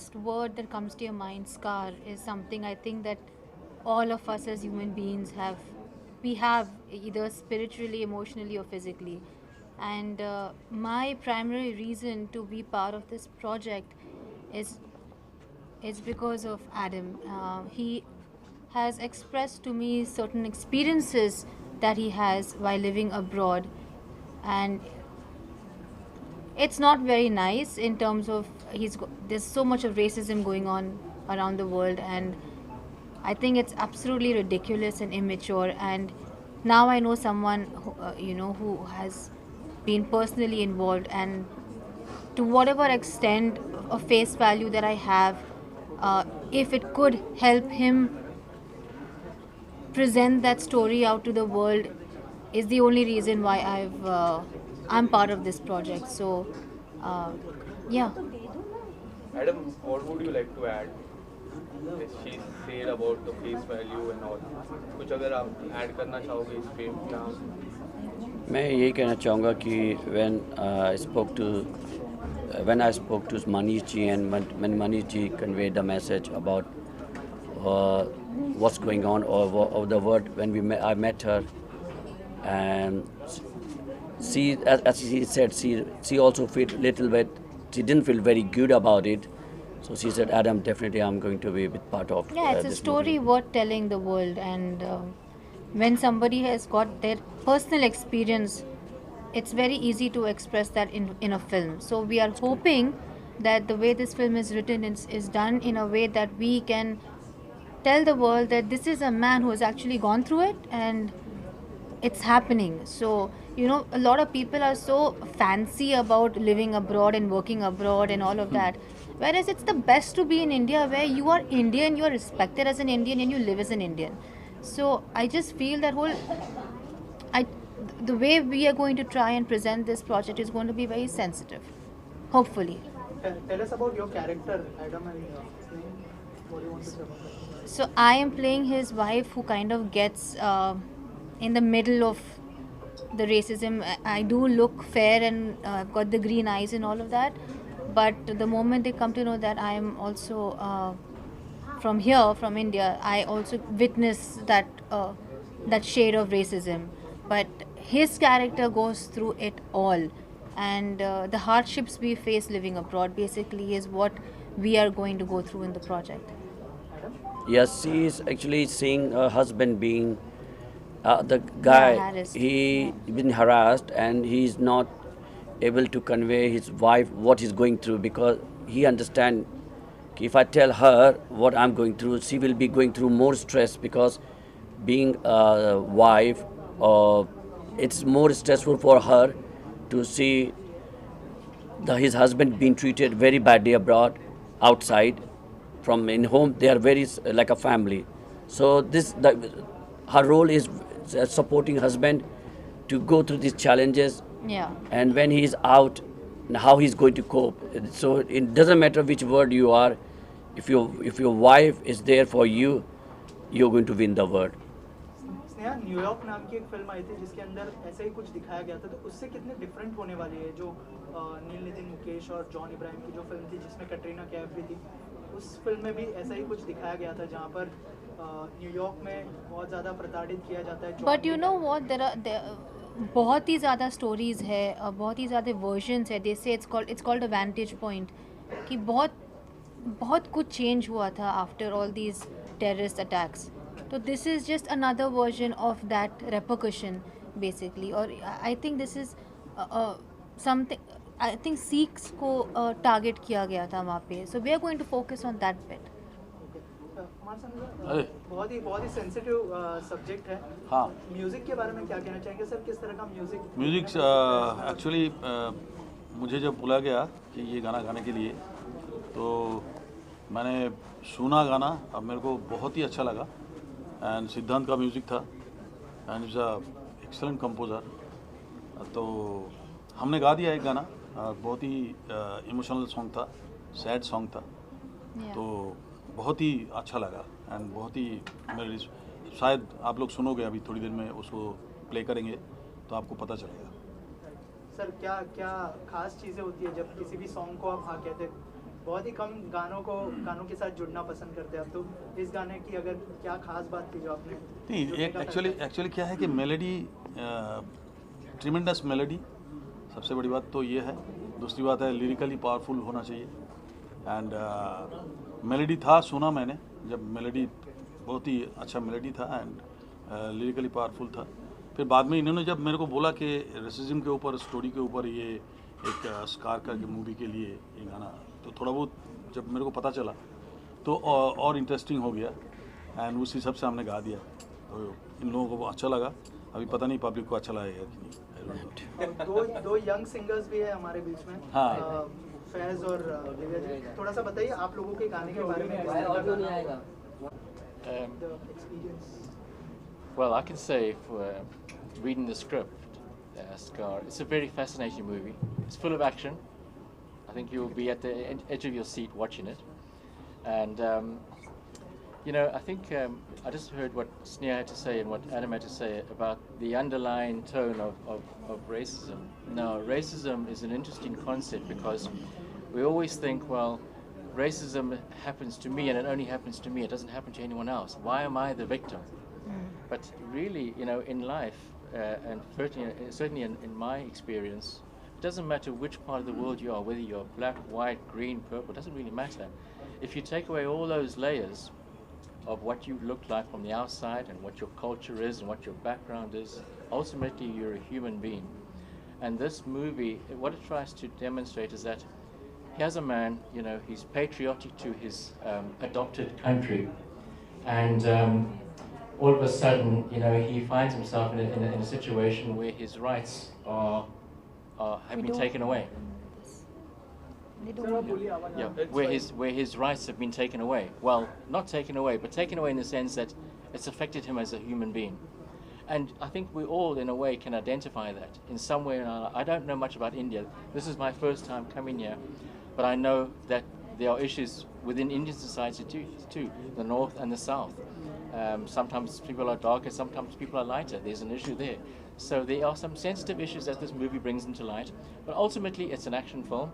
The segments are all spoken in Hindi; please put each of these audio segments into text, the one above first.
first word that comes to your mind, scar, is something I think that all of us as human beings have. We have either spiritually, emotionally, or physically. And my primary reason to be part of this project is because of Adam. He has expressed to me certain experiences that he has while living abroad, and it's not very nice in terms of there's so much of racism going on around the world, and I think it's absolutely ridiculous and immature. And now I know someone who has been personally involved, and to whatever extent of face value that I have, if it could help him present that story out to the world, is the only reason why I'm part of this project. So, uh, yeah. Adam, what would you like to add? Yes, she said about the face value and all. कुछ अगर आप ऐड करना चाहोगे इस पे या मैं यही कहना चाहूँगा कि when I spoke to Manish ji, and when Manish ji conveyed the message about what's going on or the word when I met her, and she, as she said, she also felt little bit, she didn't feel very good about it. So she said, Adam, definitely I'm going to be a bit part of Yeah, it's a this story movie. worth telling the world, and when somebody has got their personal experience, it's very easy to express that in a film. So we are hoping that the way this film is written is done in a way that we can tell the world that this is a man who has actually gone through it, and it's happening. So, a lot of people are so fancy about living abroad and working abroad and all of that. Whereas it's the best to be in India, where you are Indian, you are respected as an Indian, and you live as an Indian. So I just feel that I, the way we are going to try and present this project is going to be very sensitive. Hopefully. Tell us about your character, Adam and Sneha. What do you want to say about that? So I am playing his wife, who kind of gets in the middle of the racism. I do look fair, and I've got the green eyes and all of that. But the moment they come to know that I am also from here, from India, I also witness that shade of racism. But his character goes through it all, and the hardships we face living abroad basically is what we are going to go through in the project. Yes, she is actually seeing her husband being the Yeah, guy. harassed. He Yeah. been harassed, and he's not able to convey his wife what he's going through, because he understand if I tell her what I'm going through, she will be going through more stress, because being a wife, it's more stressful for her to see his husband being treated very badly abroad, outside. From in home, they are very like a family. So her role is supporting husband to go through these challenges, Yeah. and when he is out, how he's going to cope. So it doesn't matter which word you are, if your wife is there for you, you're going to win the word. Sneha, New York नाम की एक फिल्म आई थी जिसके अंदर ऐसा ही कुछ दिखाया गया था, तो उससे कितने डिफरेंट होने वाली है जो नील नितिन मुकेश और जॉन इब्राहिम की जो फिल्म थी जिसमें कटरीना कैफ भी थी, उस फिल्म में भी ऐसा ही कुछ दिखाया गया था जहाँ पर न्यूयॉर्क में बहुत ज़्यादा प्रताड़ित किया जाता है. But you know what there बहुत ही ज़्यादा स्टोरीज़ है, बहुत ही ज़्यादा वर्जन्स है. They say it's called a vantage point, कि बहुत बहुत कुछ चेंज हुआ था after all these terrorist attacks. तो this is just another version of that repercussion basically. और I think this is something, I think Sikhs को टारगेट किया गया था वहाँ पे. So we are going to focus on that bit. Kumar Sanu, बहुत ही सेंसिटिव सब्जेक्ट है. हाँ. म्यूजिक के बारे में क्या कहना चाहेंगे सर? किस तरह का म्यूज़िक एक्चुअली मुझे जब बुला गया कि ये गाना गाने के लिए, तो मैंने सुना गाना, अब मेरे को बहुत ही अच्छा लगा. एंड सिद्धांत का म्यूज़िक था, and is a excellent composer. तो हमने गा दिया एक गाना, बहुत ही इमोशनल सॉन्ग था, सैड सॉन्ग था. तो बहुत ही अच्छा लगा, एंड बहुत ही मेरे शायद आप लोग सुनोगे अभी थोड़ी देर में, उसको प्ले करेंगे तो आपको पता चलेगा. सर क्या क्या खास चीज़ें होती है जब किसी भी सॉन्ग को आप हाँ कहते बहुत ही कम गानों के साथ जुड़ना पसंद करते हैं आप, तो इस गाने की अगर क्या खास बात थी जो आपने नहीं, एक एक्चुअली क्या है कि मेलोडी, ट्रिमेंडस मेलोडी, सबसे बड़ी बात तो ये है। दूसरी बात है लिरिकली पावरफुल होना चाहिए। एंड मेलोडी था, सुना मैंने, जब मेलोडी बहुत ही अच्छा मेलोडी था एंड लिरिकली पावरफुल था। फिर बाद में इन्होंने जब मेरे को बोला कि रेसिज्म के ऊपर, स्टोरी के ऊपर ये एक स्कार करके मूवी के लिए ये गाना, तो थोड़ा बहुत जब मेरे को पता चला तो और इंटरेस्टिंग हो गया एंड उस हिसाब से हमने गा दिया। तो इन लोगों को अच्छा लगा, अभी पता नहीं पब्लिक को अच्छा लगेगा कि नहीं। और दो यंग सिंगर्स भी है हमारे बीच में, हाँ। फैज और दिव्या जी, थोड़ा सा बताइए आप लोगों के गाने के बारे में, किस तरह का गाना, the experience. Well, I can say for reading the script, Scar, it's a very fascinating movie. It's full of action. I think you'll be at the edge of your seat watching it. And, I think I just heard what Sneha had to say and what Adam had to say about the underlying tone of racism. Now, racism is an interesting concept because we always think, well, racism happens to me and it only happens to me. It doesn't happen to anyone else. Why am I the victim? But really, in life, and certainly in my experience, it doesn't matter which part of the world you are, whether you're black, white, green, purple, it doesn't really matter. If you take away all those layers of what you look like from the outside and what your culture is and what your background is, ultimately you're a human being. And this movie, what it tries to demonstrate is that here's a man, he's patriotic to his adopted country, and all of a sudden, he finds himself in a situation where his rights have been taken away. They don't. Yeah, where his rights have been taken away. Well, not taken away, but taken away in the sense that it's affected him as a human being. And I think we all, in a way, can identify that in some way or another. I don't know much about India. This is my first time coming here, but I know that there are issues within Indian society too, the north and the south. Sometimes people are darker, sometimes people are lighter. There's an issue there. So there are some sensitive issues that this movie brings into light. But ultimately, it's an action film.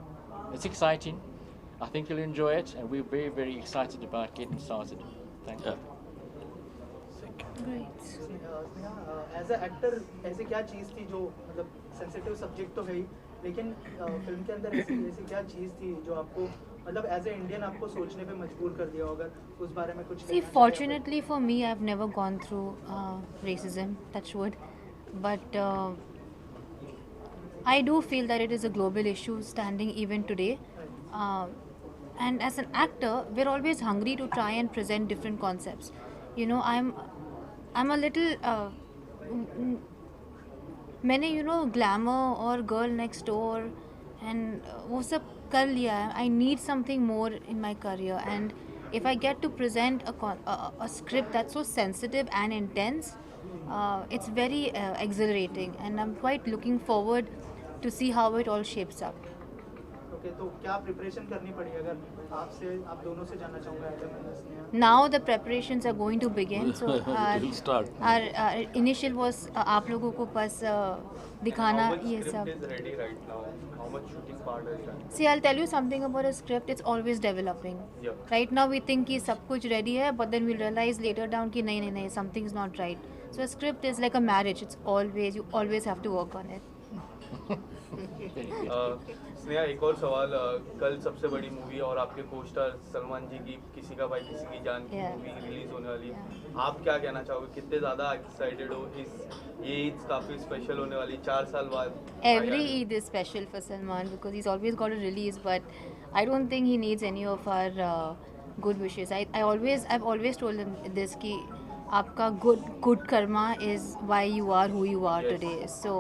It's exciting. I think you'll enjoy it, and we're very, very excited about getting started. Thank you. Great. As a actor ऐसी क्या चीज़ थी जो, मतलब सेंसिटिव सब्जेक्ट तो है ही, लेकिन फिल्म के अंदर ऐसी क्या चीज़ थी जो आपको, मतलब एज ए इंडियन आपको सोचने पे मजबूर कर दिया, अगर उस बारे में कुछ See, fortunately for me, I've never gone through racism, touch wood, but I do feel that it is a global issue standing even today. And as an actor, we're always hungry to try and present different concepts. I'm a little मैंने ग्लैमर और गर्ल नेक्स्ट डोर एंड वो सब कर लिया है. I need something more in my career, and if I get to present a script that's so sensitive and intense, it's very exhilarating, and I'm quite looking forward to see how it all shapes up. Okay, तो क्या प्रिपरेशन करनी पड़ी, अगर आप दोनों से जानना चाहूँगा Adam and Sneha. Now the preparations are going to begin. So We'll start. our initial was आप लोगों को बस दिखाना ये सब. How much script is ready right now? How much shooting part is done? See, I'll tell you something about a script. It's always developing. Yeah. Right now we think कि सब कुछ ready है, but then we'll realize later down कि नहीं something's not right. So a script is like a marriage. You always have to work on it. Sneha, एक और सवाल. कल सबसे बड़ी मूवी और आपके कोस्टार सलमान जी की किसी का भाई किसी की जान की मूवी रिलीज होने वाली है. आप क्या कहना चाहोगे, कितने ज़्यादा एक्साइटेड हो? ये ईद काफ़ी स्पेशल होने वाली, 4 साल बाद. Every Eid is special for Salman because he's always got a release, but I don't think he needs any of our good wishes. I've always told him this कि आपका good karma is why you are who you are today. So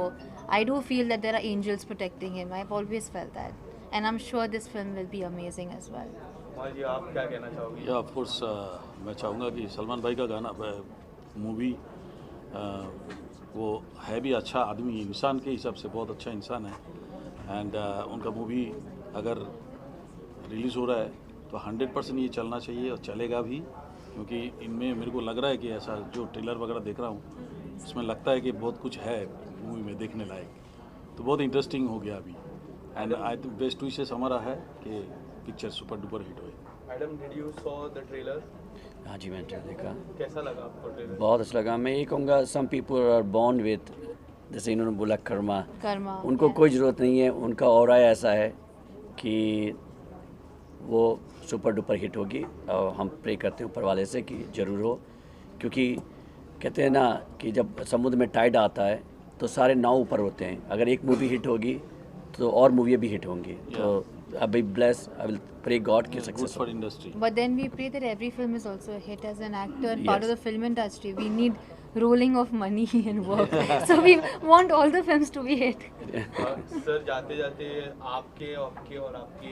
I do feel that there are angels protecting him. I've always felt that, and I'm sure this film will be amazing as well. Kumar ji, आप क्या कहना चाहोगे? या ऑफ कोर्स मैं चाहूँगा कि सलमान भाई का गाना मूवी वो है भी अच्छा आदमी, इंसान के हिसाब से बहुत अच्छा इंसान है. एंड उनका मूवी अगर रिलीज़ हो रहा है तो 100% ये चलना चाहिए और चलेगा भी, क्योंकि इनमें मेरे को लग रहा है कि ऐसा जो ट्रेलर वगैरह देख रहा हूँ उसमें लगता है कि बहुत कुछ है मूवी में देखने लायक, तो बहुत इंटरेस्टिंग हो गया अभी. And I think best wishes हमारा है कि पिक्चर सुपर डुपर हिट हुई। Madam, did you saw the trailer? हाँ जी, मैंने ट्रेलर देखा, कैसा लगा आपको ट्रेलर? बहुत अच्छा लगा। मैं ये कहूँगा some people are born with, जैसे इन्होंने बोला कर्मा, उनको कोई ज़रूरत नहीं है, उनका ऑरा ऐसा है कि वो सुपर डुपर हिट होगी। और हम प्रे करते हैं ऊपर वाले से कि ज़रूर हो, क्योंकि कहते हैं ना कि जब समुद्र में टाइड आता है तो सारे नाव ऊपर होते हैं। अगर एक मूवी हिट होगी तो और मूवी भी हिट होंगी। तो I be bless, I will pray God ki good success. For industry. But then we pray that every film is also a hit as an actor and part of Yes. the film industry. We need rolling of money and work. So we want all the films to be hit. Sir, जाते जाते आपके और आपके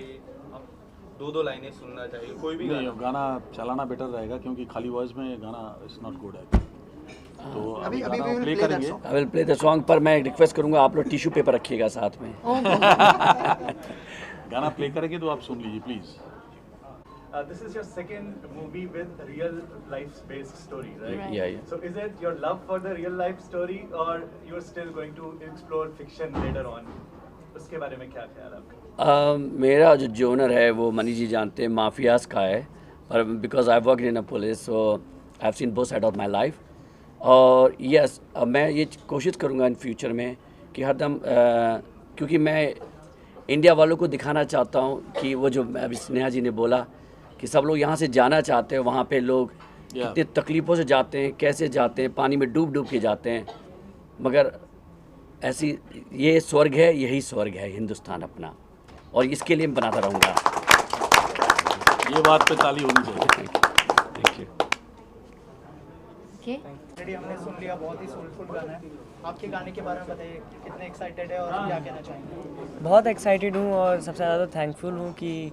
दो लाइनें सुनना चाहिए, कोई भी नहीं, गाना। गाना चलाना बेटर रहेगा क्योंकि खाली वॉइस में गाना इज नॉट गुड है। तो अभी अभी गाना we will play play that करेंगे। song. I will play the song, पर मैं रिक्वेस्ट करूंगा आप लोग टिश्यू पेपर रखिएगा साथ में। गाना प्ले करेंगे तो आप सुन लीजिए please. This is your second movie with real life based story, right? Right. Yeah, yeah. So is it your love for the real life story or you're still going to explore fiction later on? उसके बारे में क्या ख्याल है आपका? मेरा जो जोनर है वो मनीष जी जानते हैं, माफियाज का है। पर because I work in a police, so I have seen both side of my life. और यस, मैं ये कोशिश करूँगा इन फ्यूचर में कि हरदम, क्योंकि मैं इंडिया वालों को दिखाना चाहता हूँ कि वो जो अभी स्नेहा जी ने बोला कि सब लोग यहाँ से जाना चाहते हैं, वहाँ पे लोग कितने तकलीफ़ों से जाते हैं, कैसे जाते हैं, पानी में डूब डूब के जाते हैं। मगर ऐसी ये स्वर्ग है, यही स्वर्ग है हिंदुस्तान अपना, और इसके लिए मैं बनाता रहूँगा। ये बात पे ताली होनी चाहिए। Thank you. Okay. ऑलरेडी हमने सुन लिया, बहुत ही सोलफुल गाना है। आपके गाने के बारे में बताइए, कितने एक्साइटेड है और क्या कहना चाहेंगे? बहुत एक्साइटेड हूँ और सबसे ज़्यादा थैंकफुल हूँ कि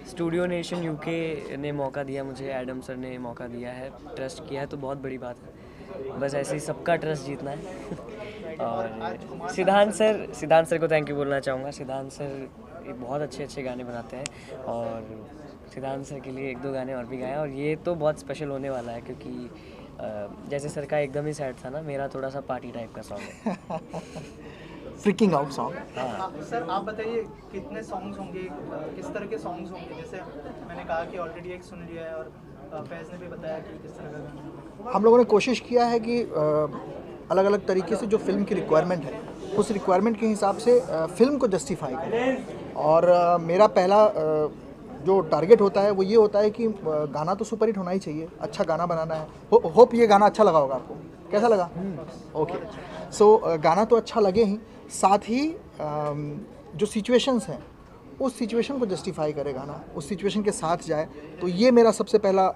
स्टूडियो नेशन यूके ने मौका दिया मुझे, एडम सर ने मौका दिया है, ट्रस्ट किया है, तो बहुत बड़ी बात है। बस ऐसे ही सबका ट्रस्ट जीतना है। और सिद्धांत सर को थैंक यू बोलना चाहूँगा। सिद्धांत सर बहुत अच्छे गाने बनाते हैं और सिद्धांत सर के लिए एक दो गाने और भी गाए, और ये तो बहुत स्पेशल होने वाला है क्योंकि जैसे सर का एकदम ही सैड था ना, मेरा थोड़ा सा पार्टी टाइप का सॉन्ग है। Fricking out song. सर आप बताइए, कितने सॉन्ग्स होंगे, किस तरह के सॉन्ग्स होंगे? जैसे मैंने कहा कि ऑलरेडी एक सुन लिया है और फैज़ ने भी बताया कि किस तरह का गाना। हम लोगों ने कोशिश किया है कि अलग अलग तरीके से जो फिल्म की रिक्वायरमेंट है, उस रिक्वायरमेंट के हिसाब से फिल्म को जस्टिफाई करें। और मेरा पहला जो टारगेट होता है वो ये होता है कि गाना तो सुपर हिट होना ही चाहिए, अच्छा गाना बनाना है। होप ये गाना अच्छा लगा होगा आपको। कैसा लगा? ओके। सो गाना तो अच्छा लगे ही, साथ ही जो सिचुएशंस हैं उस सिचुएशन को जस्टिफाई करे गाना, उस सिचुएशन के साथ जाए। तो ये मेरा सबसे पहला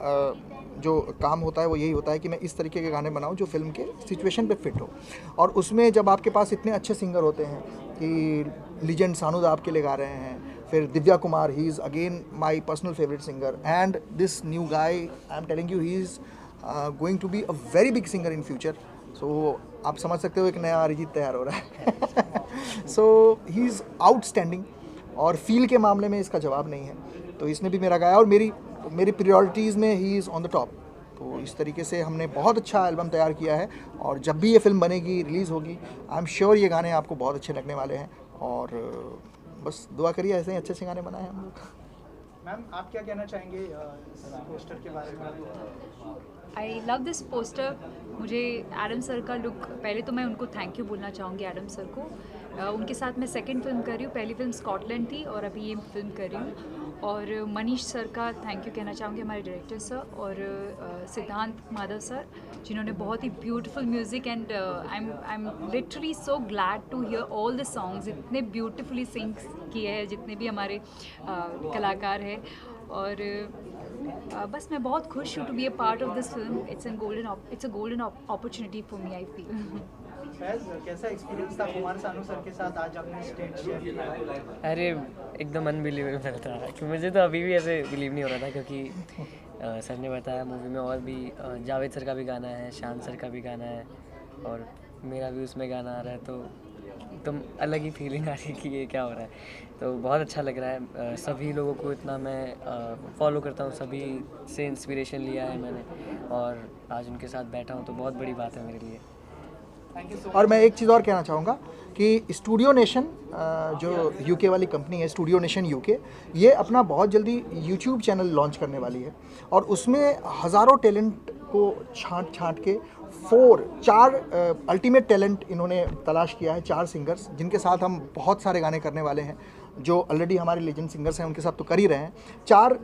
जो काम होता है वो यही होता है कि मैं इस तरीके के गाने बनाऊं जो फिल्म के सिचुएशन पे फिट हो। और उसमें जब आपके पास इतने अच्छे सिंगर होते हैं कि लीजेंड सानू दा आपके लिए गा रहे हैं, फिर Divya Kumar, he is again my personal favourite singer, and this new guy, I am telling you, he is going to be a very big singer in future. So आप समझ सकते हो एक नया अरिजीत तैयार हो रहा है। सो ही इज़ आउटस्टैंडिंग, और फील के मामले में इसका जवाब नहीं है। तो इसने भी मेरा गाया और मेरी प्रियोरिटीज़ में he is on the top. तो इस तरीके से हमने बहुत अच्छा एल्बम तैयार किया है, और जब भी ये फिल्म बनेगी, रिलीज़ होगी, आई एम श्योर ये गाने आपको बहुत अच्छे लगने वाले हैं। और बस दुआ करिए ऐसे ही अच्छे गाने बनाए हम लोग। मैम आप क्या कहना चाहेंगे इस पोस्टर के बारे में? I love this poster. मुझे एडम सर का लुक, पहले तो मैं उनको थैंक यू बोलना चाहूँगी एडम सर को। उनके साथ मैं सेकंड फिल्म कर रही हूँ, पहली फिल्म स्कॉटलैंड थी और अभी ये फिल्म कर रही हूँ। और मनीष सर का थैंक यू कहना चाहूँगी, हमारे डायरेक्टर सर, और सिद्धांत माधव सर, जिन्होंने बहुत ही beautiful music, and I am literally so glad to hear all the songs. इतने ब्यूटीफुली सिंग किए हैं जितने भी हमारे कलाकार हैं। और बस मैं बहुत खुश हूँ to be a part of this film. It's a golden opportunity for me, I feel. Faiz, कैसा एक्सपीरियंस था कुमार सानू सर के साथ आज आपने स्टेज शेयर किया? अरे एकदम अनबिलीवेबल था कि मुझे तो अभी भी ऐसे बिलीव नहीं हो रहा था, क्योंकि सर ने बताया मूवी में और भी जावेद सर का भी गाना है, शान सर का भी गाना है, और मेरा भी उसमें गाना आ रहा है। तो एकदम अलग ही फीलिंग आ रही है कि ये क्या हो रहा है। तो बहुत अच्छा लग रहा है। सभी लोगों को इतना मैं फॉलो करता हूँ, सभी से इंस्पिरेशन लिया है मैंने, और आज उनके साथ बैठा हूँ तो बहुत बड़ी बात है मेरे लिए। और मैं एक चीज़ और कहना चाहूँगा कि स्टूडियो नेशन जो यूके वाली कंपनी है, स्टूडियो नेशन यूके, ये अपना बहुत जल्दी यूट्यूब चैनल लॉन्च करने वाली है और उसमें हज़ारों टैलेंट को छांट के चार अल्टीमेट टैलेंट इन्होंने तलाश किया है, 4 सिंगर्स जिनके साथ हम बहुत सारे गाने करने वाले हैं, जो ऑलरेडी हमारे लेजेंड सिंगर्स हैं उनके साथ तो कर ही रहे हैं। 4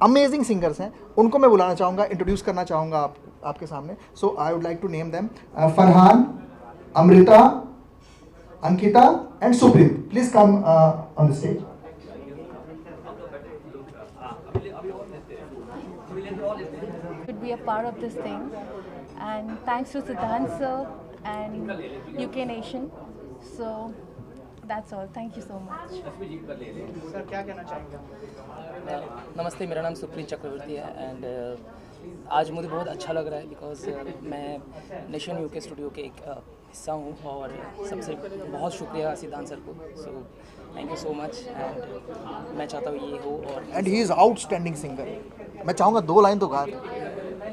अमेजिंग सिंगर्स हैं, उनको मैं बुलाना चाहूँगा, इंट्रोड्यूस करना चाहूँगा आपके सामने। So I would like to name them Farhan, Amrita, Ankita and Supreme. Please come on the stage. Could be a part of this thing, and thanks to Siddhant sir and UK Nation. So that's all. Thank you so much. Sir क्या कहना चाहेंगे? नमस्ते, मेरा नाम सुप्रीम चक्रवर्ती है एंड आज मुझे बहुत अच्छा लग रहा है बिकॉज मैं नेशन यूके स्टूडियो के एक हिस्सा हूँ और सबसे बहुत शुक्रिया सिद्धांत सर को। So thank you so much and मैं चाहता हूँ ये हो। और and he is outstanding singer. मैं चाहूँगा 2 लाइन तो गा दे,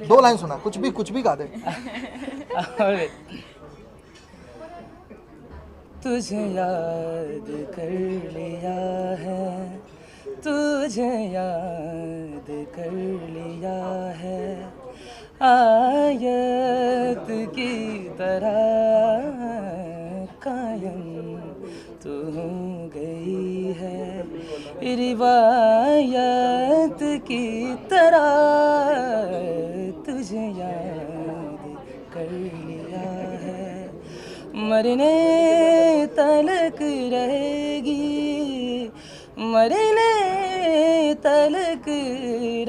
2 लाइन सुना, कुछ भी गा दे। तुझे याद कर लिया है, तुझे याद कर लिया है, आयत की तरह कायम तू हो गई है, रिवायत की तरह तुझे याद कर लिया है, मरने तलक रहेगी, मरने तलक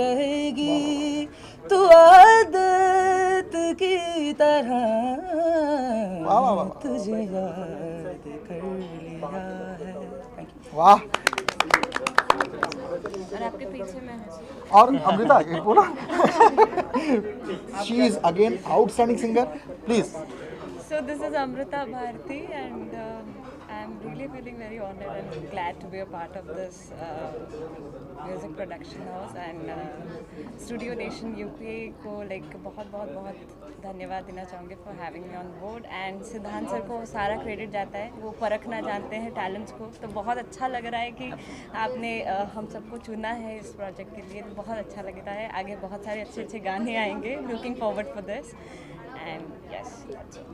रहेगी, तू आदत की तरह तुझे याद कर लिया है। वाह। और आपके पीछे मैं और अमृता ये बोला। She is again outstanding singer. Please. So this is Amrita Bharti, and I'm really feeling very honored and glad to be a part of this music production house and Studio Nation UK को बहुत धन्यवाद देना चाहूँगी for having me on board, and सिद्धांत सर को सारा क्रेडिट जाता है, वो परखना जानते हैं टैलेंट्स को, तो बहुत अच्छा लग रहा है कि आपने हम सबको चुना है इस प्रोजेक्ट के लिए, बहुत अच्छा लगता है। आगे बहुत सारे अच्छे गाने आएंगे, looking forward for this and yes that's all.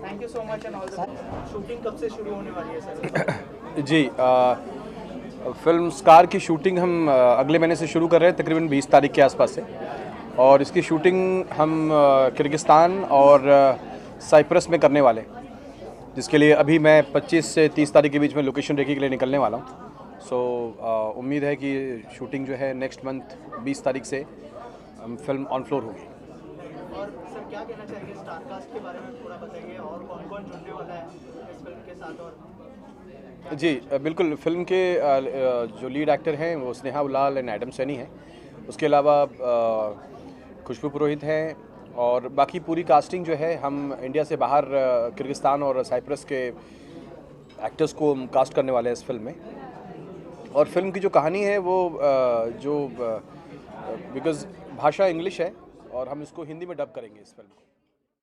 Thank you so much and all. Shooting कब से शुरू होने वाली है सर? जी फिल्म स्कार की शूटिंग हम अगले महीने से शुरू कर रहे हैं, तकरीबन 20 तारीख के आसपास से, और इसकी शूटिंग हम किर्गिस्तान और साइप्रस में करने वाले, जिसके लिए अभी मैं 25 से 30 तारीख के बीच में लोकेशन रेकी के लिए निकलने वाला हूँ। सो उम्मीद है कि शूटिंग जो है नेक्स्ट मंथ 20 तारीख से फिल्म ऑन फ्लोर होगी। और सर क्या कहना चाहेंगे स्टार कास्ट के बारे में, थोड़ा बताइए, और कौन कौन जुड़ने वाला है इस फिल्म के साथ? और जी बिल्कुल, फिल्म के जो लीड एक्टर हैं वो स्नेहा उल्लाल एंड एडम सैनी हैं, उसके अलावा खुशबू पुरोहित हैं, और बाकी पूरी कास्टिंग जो है हम इंडिया से बाहर किर्गिस्तान और साइप्रस के एक्टर्स को कास्ट करने वाले हैं इस फिल्म में। और फिल्म की जो कहानी है वो बिकॉज़ भाषा इंग्लिश है और हम इसको हिंदी में डब करेंगे इस फिल्म को।